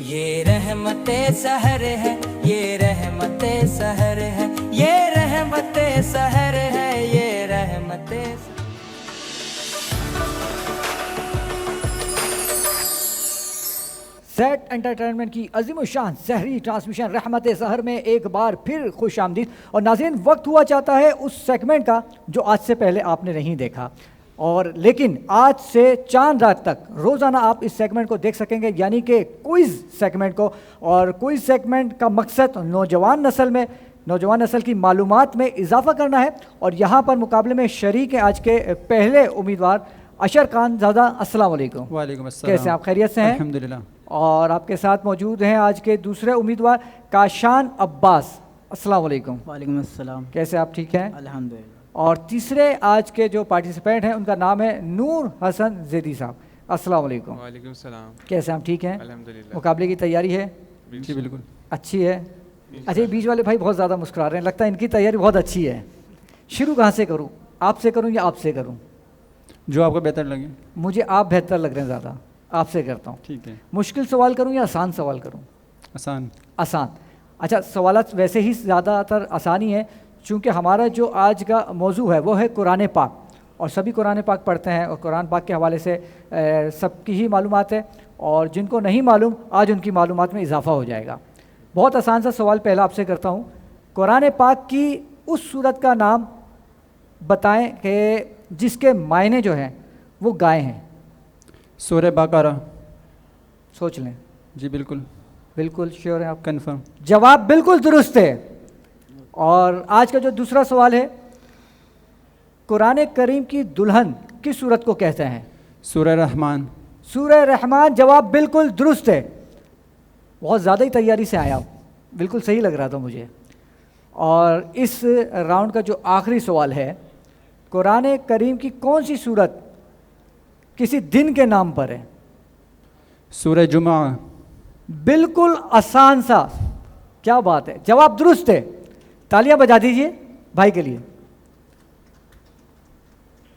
یہ رحمت سحر ہے، یہ رحمت سحر ہے، یہ رحمت سحر ہے، یہ رحمت زیڈ انٹرٹینمنٹ کی عظیم الشان سحری ٹرانسمیشن رحمت سحر میں ایک بار پھر خوش آمدید. اور ناظرین، وقت ہوا چاہتا ہے اس سیگمنٹ کا جو آج سے پہلے آپ نے نہیں دیکھا، اور لیکن آج سے چاند رات تک روزانہ آپ اس سیگمنٹ کو دیکھ سکیں گے، یعنی کہ کوئز سیگمنٹ کو. اور کوئز سیگمنٹ کا مقصد نوجوان نسل کی معلومات میں اضافہ کرنا ہے. اور یہاں پر مقابلے میں شریک ہیں آج کے پہلے امیدوار اشر خان زادہ. السلام علیکم. وعلیکم السلام. کیسے آپ؟ خیریت سے ہیں؟ الحمدللہ. اور آپ کے ساتھ موجود ہیں آج کے دوسرے امیدوار کاشان عباس. السلام علیکم. وعلیکم السلام. کیسے آپ؟ ٹھیک ہیں الحمدللہ. اور تیسرے آج کے جو پارٹیسپینٹ ہیں ان کا نام ہے نور حسن زیدی صاحب. السلام علیکم. وعلیکم السلام. کیسے آپ؟ ٹھیک ہیں؟ الحمدللہ. مقابلے کی تیاری ہے؟ جی بالکل اچھی ہے. اچھا، بیچ والے بھائی بہت زیادہ مسکرا رہے ہیں، لگتا ہے ان کی تیاری بہت اچھی ہے. شروع کہاں سے کروں؟ آپ سے کروں یا آپ سے کروں؟ جو آپ کو بہتر لگے. مجھے آپ بہتر لگ رہے ہیں زیادہ، آپ سے کرتا ہوں. ٹھیک ہے. مشکل سوال کروں یا آسان سوال کروں؟ آسان. آسان. اچھا، سوالات ویسے ہی زیادہ تر آسانی ہے، چونکہ ہمارا جو آج کا موضوع ہے وہ ہے قرآن پاک، اور سبھی قرآن پاک پڑھتے ہیں اور قرآن پاک کے حوالے سے سب کی ہی معلومات ہے، اور جن کو نہیں معلوم آج ان کی معلومات میں اضافہ ہو جائے گا. بہت آسان سا سوال پہلا آپ سے کرتا ہوں. قرآن پاک کی اس سورت کا نام بتائیں کہ جس کے معنی جو ہیں وہ گائے ہیں. سورہ بقرہ. سوچ لیں. جی بالکل. بالکل شیور ہیں آپ؟ کنفرم. جواب بالکل درست ہے. اور آج کا جو دوسرا سوال ہے، قرآن کریم کی دلہن کس سورت کو کہتے ہیں؟ سورہ رحمان. سورہ رحمان. جواب بالکل درست ہے. بہت زیادہ ہی تیاری سے آیا، بالکل صحیح لگ رہا تھا مجھے. اور اس راؤنڈ کا جو آخری سوال ہے، قرآن کریم کی کون سی سورت کسی دن کے نام پر ہے؟ سورہ جمعہ. بالکل آسان سا. کیا بات ہے، جواب درست ہے. تالیاں بجا دیجئے بھائی کے لیے.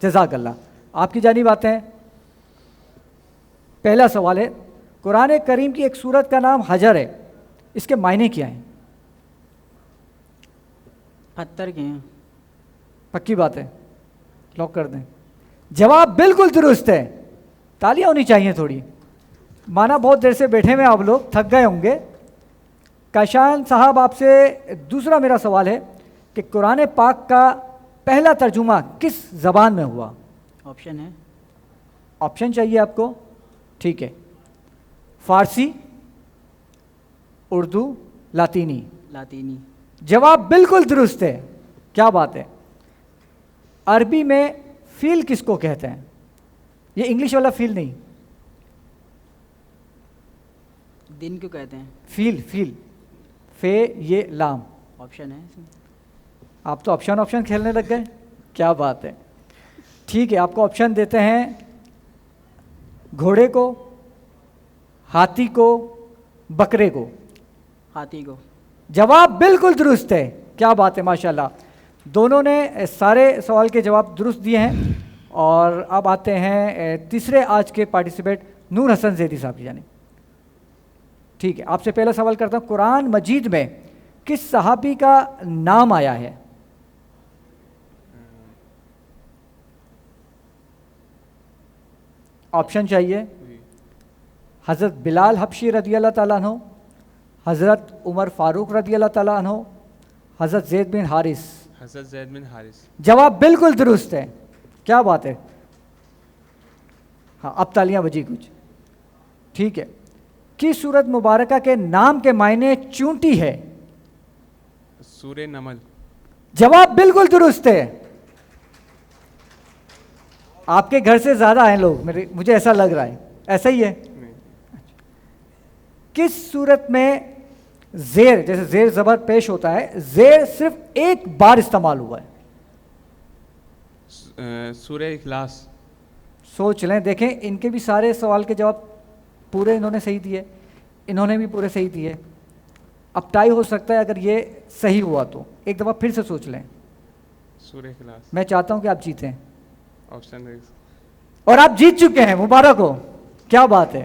جزاک اللہ. آپ کی جانب آتے ہیں. پہلا سوال ہے، قرآن کریم کی ایک سورت کا نام حجر ہے، اس کے معنی کیا ہیں؟ پتھر کے ہیں. پکی بات ہے، لاک کر دیں. جواب بالکل درست ہے. تالیاں ہونی چاہیے تھوڑی. مانا بہت دیر سے بیٹھے ہوئے آپ لوگ تھک گئے ہوں گے. کاشان صاحب، آپ سے دوسرا میرا سوال ہے کہ قرآن پاک کا پہلا ترجمہ کس زبان میں ہوا؟ آپشن ہے. آپشن چاہیے آپ کو؟ ٹھیک ہے. فارسی، اردو، لاطینی. لاطینی. جواب بالکل درست ہے. کیا بات ہے. عربی میں فیل کس کو کہتے ہیں؟ یہ انگلش والا فیل نہیں، دن کیوں کہتے ہیں؟ فیل فے یہ لام. آپشن ہے اس میں. آپ تو آپشن کھیلنے لگ گئے. کیا بات ہے. ٹھیک ہے، آپ کو آپشن دیتے ہیں. گھوڑے کو، ہاتھی کو، بکرے کو. ہاتھی کو. جواب بالکل درست ہے. کیا بات ہے، ماشاءاللہ. دونوں نے سارے سوال کے جواب درست دیے ہیں. اور اب آتے ہیں تیسرے آج کے پارٹیسپیٹ نور حسن زیدی صاحب کی جانب. ٹھیک ہے، آپ سے پہلا سوال کرتا ہوں. قرآن مجید میں کس صحابی کا نام آیا ہے؟ آپشن چاہیے. حضرت بلال حبشی رضی اللہ تعالیٰ عنہ، حضرت عمر فاروق رضی اللہ تعالیٰ عنہ، حضرت زید بن حارث. حضرت زید بن حارث. جواب بالکل درست ہے. کیا بات ہے. ہاں، اب تالیاں بجی کچھ. ٹھیک ہے. کس سورت مبارکہ کے نام کے معنی چونٹی ہے؟ سورہ نمل. جواب بالکل درست ہے. آپ کے گھر سے زیادہ آئے لوگ، مجھے ایسا لگ رہا ہے. ایسا ہی ہے. کس صورت میں زیر، جیسے زیر زبر پیش ہوتا ہے، زیر صرف ایک بار استعمال ہوا ہے؟ سورہ اخلاص. سوچ لیں. دیکھیں، ان کے بھی سارے سوال کے جواب پورے انہوں نے صحیح دیے، انہوں نے بھی پورے صحیح دیے. اب ٹائی ہو سکتا ہے اگر یہ صحیح ہوا تو. ایک دفعہ پھر سے سوچ لیں. سورہ اخلاص. میں چاہتا ہوں کہ آپ جیتیں، آپشن. اور آپ جیت چکے ہیں. مبارک ہو. کیا بات ہے.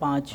5।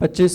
25।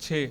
6।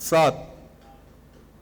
7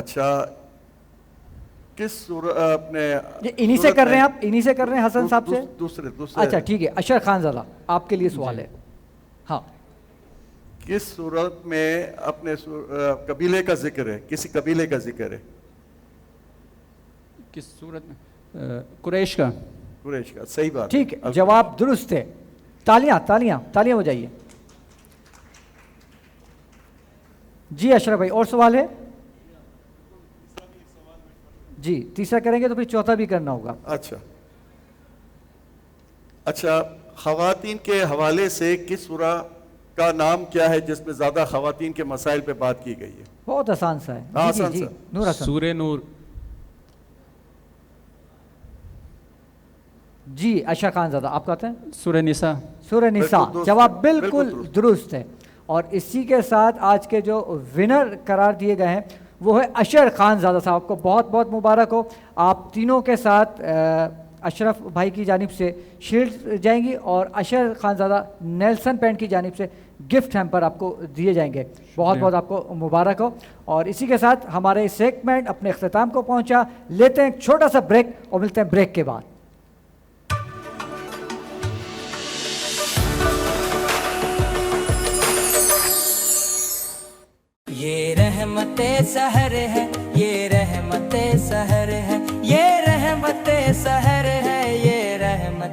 اچھا کس اپنے یہ انہی سے کر رہے ہیں آپ، انہی سے کر رہے ہیں حسن صاحب سے؟ دوسرے اچھا ٹھیک ہے، اشر خان زادہ آپ کے لیے سوال ہے. ہاں کس صورت میں اپنے قبیلے کا ذکر ہے، کسی قبیلے کا ذکر ہے؟ کس صورت میں؟ قریش کا. قریش کا، صحیح بات. ٹھیک ہے، جواب درست ہے. تالیاں تالیاں تالیاں ہو جائیے. جی اشرف بھائی اور سوال ہے؟ جی تیسرا کریں گے تو پھر چوتھا بھی کرنا ہوگا. اچھا خواتین کے حوالے سے کس سورہ کا نام کیا ہے جس میں زیادہ خواتین کے مسائل پہ بات کی گئی ہے؟ بہت آسان سا ہے. آسان جی سا. نور حسن. سورہ نور. جی اشر خان زادہ آپ کہتے ہیں؟ سورہ نساء. سورہ نساء. بالکل درست جواب ہے، بالکل بالکل درست ہے. اور اسی کے ساتھ آج کے جو ونر قرار دیے گئے ہیں وہ ہے اشر خان زادہ صاحب کو بہت بہت مبارک ہو. آپ تینوں کے ساتھ اشرف بھائی کی جانب سے شیلڈ جائیں گی اور اشر خان زادہ نیلسن پینٹ کی جانب سے گفٹ ہیمپر آپ کو دیے جائیں گے. بہت بہت آپ کو مبارک ہو. اور اسی کے ساتھ ہمارے سیگمنٹ اپنے اختتام کو پہنچا. لیتے ہیں ایک چھوٹا سا بریک اور ملتے ہیں بریک کے بعد. یہ رحمت سحر ہے، یہ رحمت سحر ہے، یہ رحمت سحر